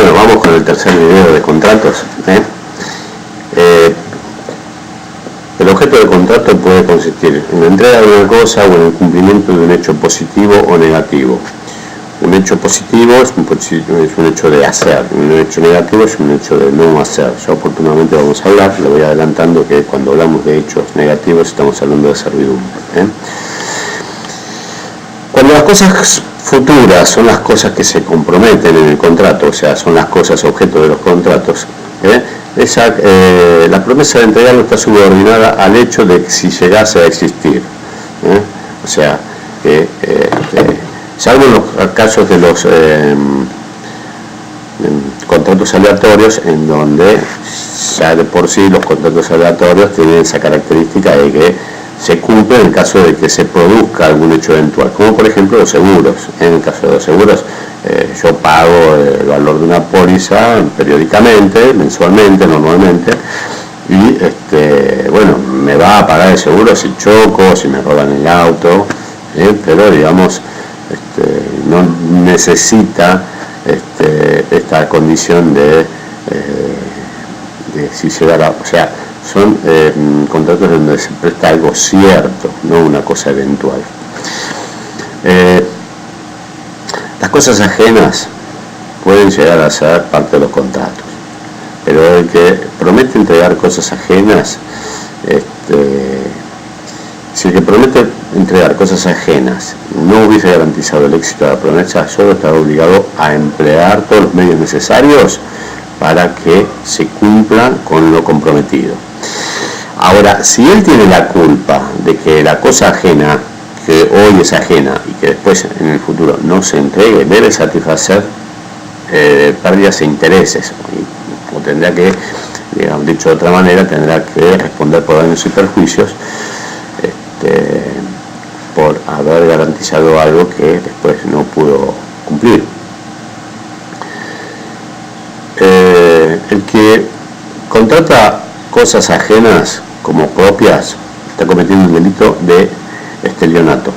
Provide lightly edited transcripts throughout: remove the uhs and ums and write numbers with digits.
Bueno, vamos con el tercer video de contratos. El objeto del contrato puede consistir en la entrega de una cosa o en el cumplimiento de un hecho positivo o negativo. Un hecho positivo es un hecho de hacer, un hecho negativo es un hecho de no hacer. Ya oportunamente vamos a hablar, le voy adelantando que cuando hablamos de hechos negativos estamos hablando de servidumbre. Cuando las cosas futuras son las cosas que se comprometen en el contrato, o sea, son las cosas objeto de los contratos, la promesa de entregarlo está subordinada al hecho de que si llegase a existir. O sea, salvo en los casos de los contratos aleatorios, en donde ya de por sí los contratos aleatorios tienen esa característica de que se cumple en el caso de que se produzca algún hecho eventual, como por ejemplo los seguros. En el caso de los seguros, yo pago el valor de una póliza periódicamente, mensualmente, normalmente, y bueno, me va a pagar el seguro si choco, si me roban el auto, pero digamos, no necesita esta condición de si llegara, o sea, son contratos donde se presta algo cierto, no una cosa eventual. Las cosas ajenas pueden llegar a ser parte de los contratos, pero el que promete entregar cosas ajenas, si el que promete entregar cosas ajenas no hubiese garantizado el éxito de la promesa, solo estaba obligado a emplear todos los medios necesarios para que se cumpla con lo comprometido. Ahora, si él tiene la culpa de que la cosa ajena, que hoy es ajena y que después en el futuro no se entregue, debe satisfacer pérdidas e intereses, o tendrá que, digamos, dicho de otra manera, tendrá que responder por daños y perjuicios por haber garantizado algo que después no pudo cumplir. El que contrata cosas ajenas como propias está cometiendo un delito de estelionato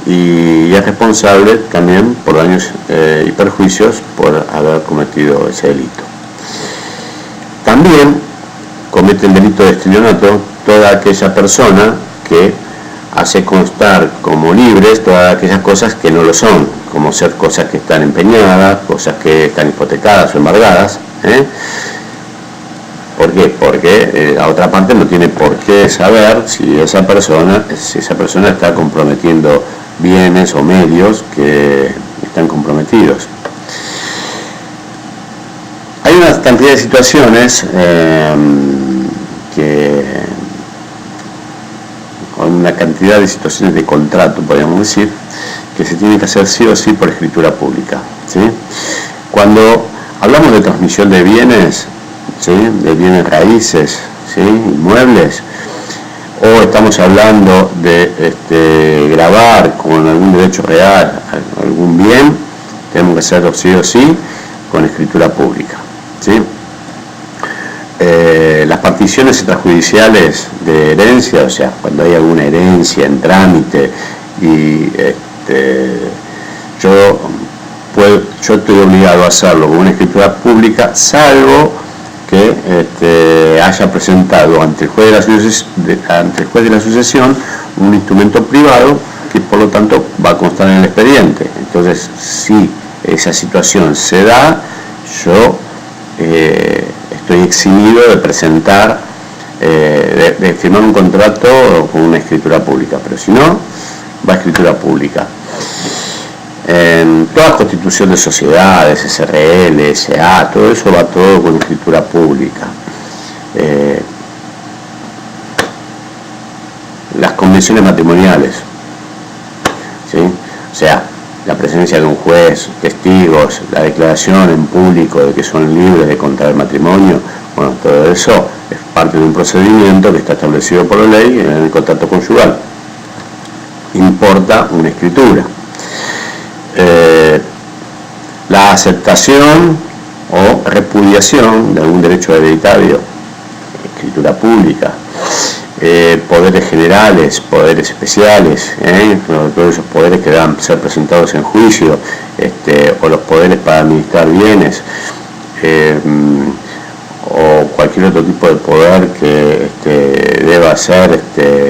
y es responsable también por daños y perjuicios por haber cometido ese delito. También comete el delito de estelionato toda aquella persona que hace constar como libres todas aquellas cosas que no lo son, como ser cosas que están empeñadas, cosas que están hipotecadas o embargadas. ¿Por qué? Porque la otra parte no tiene por qué saber si esa persona está comprometiendo bienes o medios que están comprometidos. Hay una cantidad de situaciones una cantidad de situaciones de contrato, podríamos decir, que se tiene que hacer sí o sí por escritura pública, ¿sí? Cuando hablamos de transmisión de bienes, ¿sí?, de bienes raíces, ¿sí?, inmuebles, o estamos hablando de grabar con algún derecho real algún bien, tenemos que hacerlo sí o sí con escritura pública, ¿sí? Las particiones extrajudiciales de herencia, o sea, cuando hay alguna herencia en trámite y yo estoy obligado a hacerlo con una escritura pública, salvo que haya presentado ante el juez de la sucesión un instrumento privado que por lo tanto va a constar en el expediente. Entonces, si esa situación se da, yo estoy eximido de presentar, de firmar un contrato con una escritura pública, pero si no, va a escritura pública. En toda constitución de sociedades, SRL, SA, todo eso va todo con escritura pública. Las convenciones matrimoniales, ¿sí? O sea, la presencia de un juez, testigos, la declaración en público de que son libres de contraer matrimonio, bueno, todo eso es parte de un procedimiento que está establecido por la ley en el contrato conyugal. Importa una escritura. La aceptación o repudiación de algún derecho hereditario, escritura pública. Poderes generales, poderes especiales, todos esos poderes que deban ser presentados en juicio, o los poderes para para administrar bienes, o cualquier otro tipo de poder que deba ser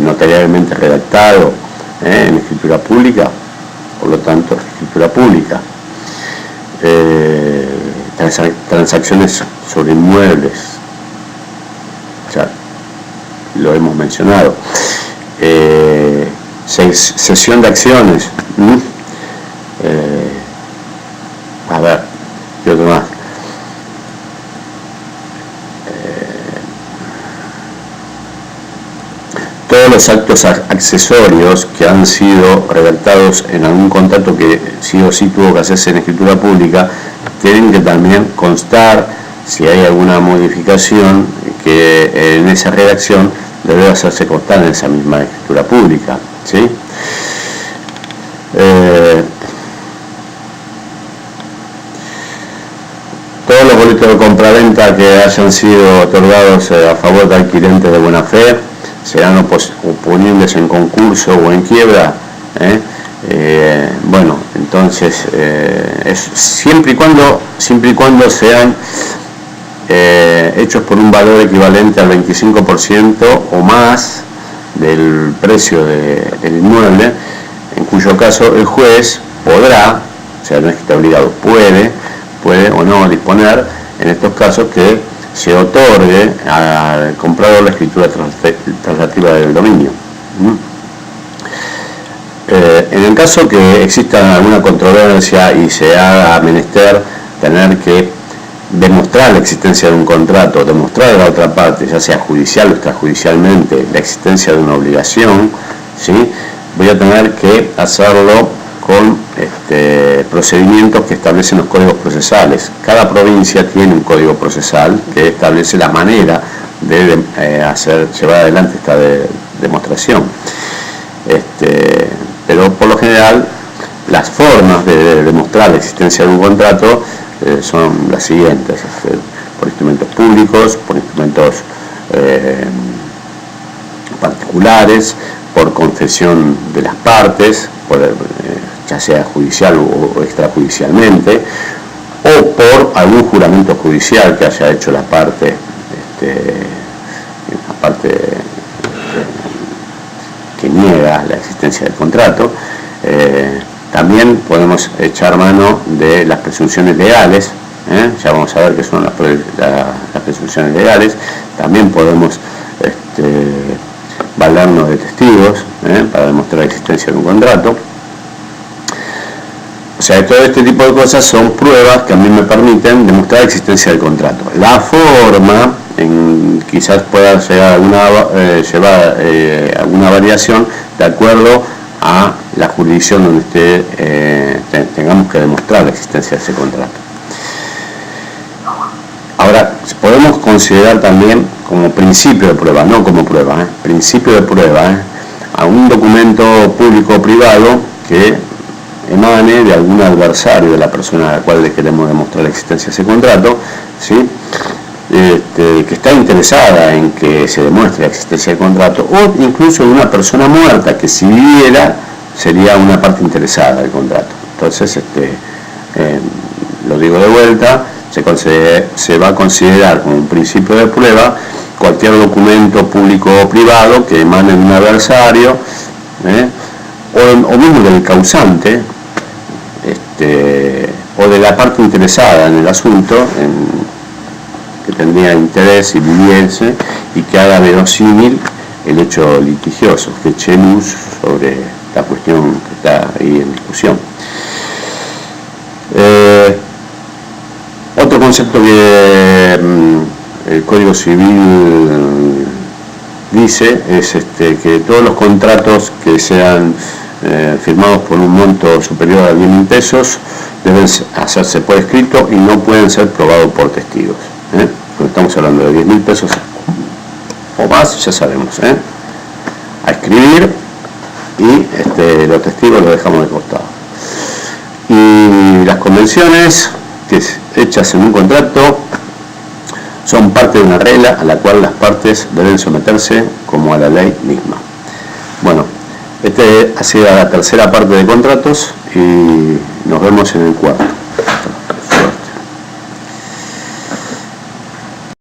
notarialmente redactado en escritura pública, por lo tanto escritura pública. Transacciones sobre inmuebles, ya lo hemos mencionado. Cesión de acciones. A ver, ¿qué otro más? Todos los actos accesorios que han sido redactados en algún contrato que sí o sí tuvo que hacerse en escritura pública, tienen que también constar, si hay alguna modificación, que en esa redacción debe hacerse constar en esa misma escritura pública, ¿sí? Todos los boletos de compraventa que hayan sido otorgados a favor de adquirentes de buena fe serán oponibles en concurso o en quiebra. Bueno, entonces siempre y cuando sean hechos por un valor equivalente al 25% o más del precio del inmueble, en cuyo caso el juez podrá, o sea, no es que esté obligado, puede o no disponer en estos casos que se otorgue al comprador la escritura translativa del dominio. En el caso que exista alguna controversia y se haga menester tener que demostrar la existencia de un contrato, demostrar a la otra parte, ya sea judicial o extrajudicialmente, la existencia de una obligación, ¿sí? Voy a tener que hacerlo con procedimientos que establecen los códigos procesales. Cada provincia tiene un código procesal que establece la manera de llevar adelante esta demostración. Pero por lo general las formas de demostrar la existencia de un contrato son las siguientes: por instrumentos públicos, por instrumentos particulares, por confesión de las partes, ya sea judicial o extrajudicialmente, o por algún juramento judicial que haya hecho la parte que niega la existencia del contrato. También podemos echar mano de las presunciones legales, ya vamos a ver qué son las presunciones legales. También podemos valernos de testigos para demostrar la existencia de un contrato. O sea, todo este tipo de cosas son pruebas que a mí me permiten demostrar la existencia del contrato. La forma quizás pueda llevar alguna variación de acuerdo a la jurisdicción donde tengamos que demostrar la existencia de ese contrato. Ahora, podemos considerar también como principio de prueba, no como prueba, principio de prueba, a un documento público o privado que emane de algún adversario de la persona a la cual le queremos demostrar la existencia de ese contrato, ¿sí? Que está interesada en que se demuestre la existencia del contrato, o incluso de una persona muerta que si viviera sería una parte interesada del contrato. Entonces, lo digo de vuelta, se va a considerar como un principio de prueba cualquier documento público o privado que emane de un adversario, o mismo del causante, o de la parte interesada en el asunto, que tendría interés y viviese, y que haga verosímil el hecho litigioso, que eche luz sobre la cuestión que está ahí en discusión. Otro concepto que el Código Civil dice es que todos los contratos que sean firmados por un monto superior a 10.000 pesos deben hacerse por escrito y no pueden ser probados por testigos. Cuando estamos hablando de 10.000 pesos o más, ya sabemos, a escribir, y los testigos los dejamos de costado. Y las convenciones hechas en un contrato son parte de una regla a la cual las partes deben someterse como a la ley misma. Bueno, ha sido la tercera parte de contratos y nos vemos en el cuarto.